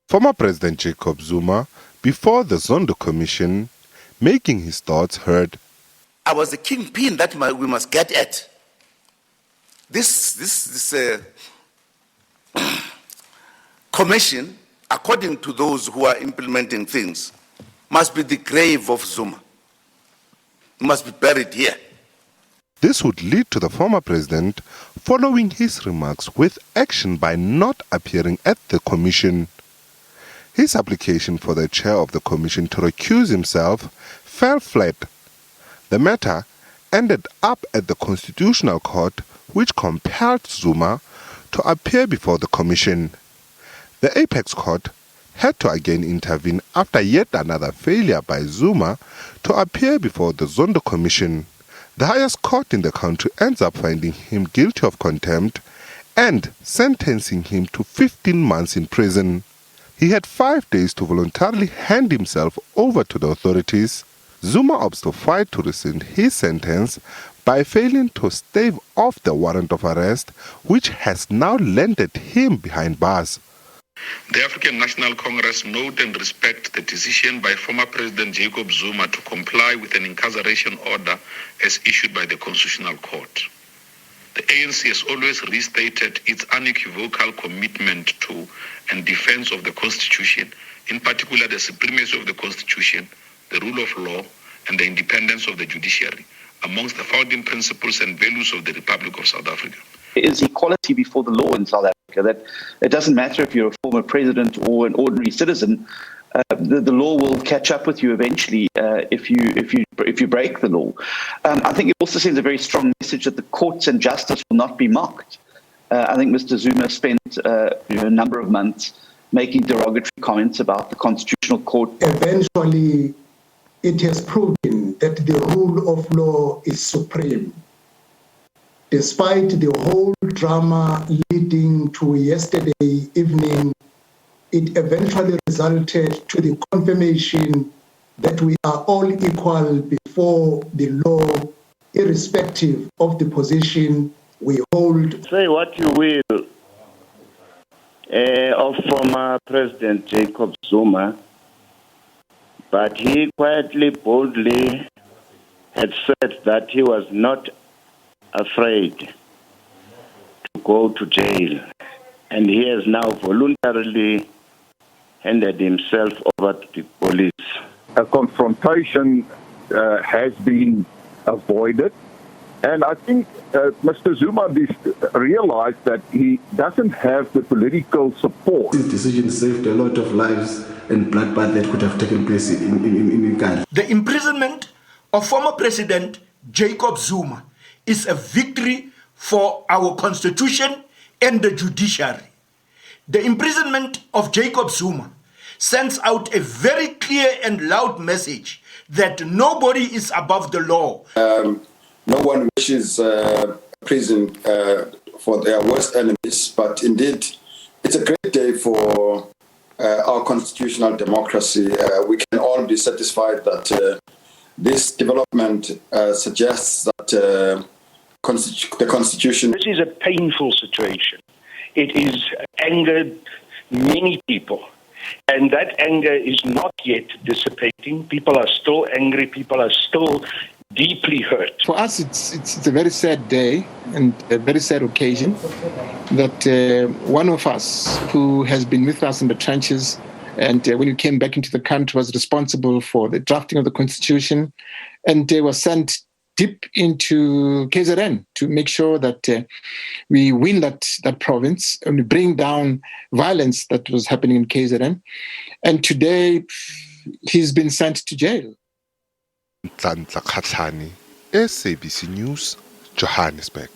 Former President Jacob Zuma before the Zondo Commission, making his thoughts heard. I was the kingpin that we must get at. This commission, according to those who are implementing things, must be the grave of Zuma. It must be buried here. This would lead to the former president following his remarks with action by not appearing at the commission. His application for the chair of the commission to recuse himself fell flat. The matter ended up at the Constitutional Court, which compelled Zuma to appear before the commission. The Apex Court had to again intervene after yet another failure by Zuma to appear before the Zondo Commission. The highest court in the country ends up finding him guilty of contempt and sentencing him to 15 months in prison. He had 5 days to voluntarily hand himself over to the authorities. Zuma opts to fight to rescind his sentence by failing to stave off the warrant of arrest, which has now landed him behind bars. The African National Congress note and respect the decision by former President Jacob Zuma to comply with an incarceration order as issued by the Constitutional Court. The ANC has always restated its unequivocal commitment to and defense of the Constitution, in particular the supremacy of the Constitution, the rule of law, and the independence of the judiciary, amongst the founding principles and values of the Republic of South Africa. There is equality before the law in South Africa, that it doesn't matter if you're a former president or an ordinary citizen, the law will catch up with you eventually if you break the law. I think it also sends a very strong message that the courts and justice will not be mocked. I think Mr. Zuma spent a number of months making derogatory comments about the Constitutional Court. Eventually, it has proven that the rule of law is supreme. Despite the whole drama leading to yesterday evening, it eventually resulted to the confirmation that we are all equal before the law, irrespective of the position we hold. Say what you will of former President Jacob Zuma, but he quietly, boldly had said that he was not afraid to go to jail, and he has now voluntarily handed himself over to the police. A confrontation has been avoided, and I think Mr. Zuma realized that he doesn't have the political support. This decision saved a lot of lives and bloodbath that could have taken place in Ghana. The imprisonment of former President Jacob Zuma is a victory for our constitution and the judiciary. The imprisonment of Jacob Zuma sends out a very clear and loud message that nobody is above the law. No one wishes prison for their worst enemies, but indeed, it's a great day for our constitutional democracy. We can all be satisfied that this development suggests that the Constitution... This is a painful situation. It has angered many people, and that anger is not yet dissipating. People are still angry. People are still deeply hurt. For us, it's a very sad day and a very sad occasion that one of us who has been with us in the trenches and when he came back into the country was responsible for the drafting of the Constitution and was sent deep into KZN to make sure that we win that province and we bring down violence that was happening in KZN. And today, he's been sent to jail. SABC News, Johannesburg.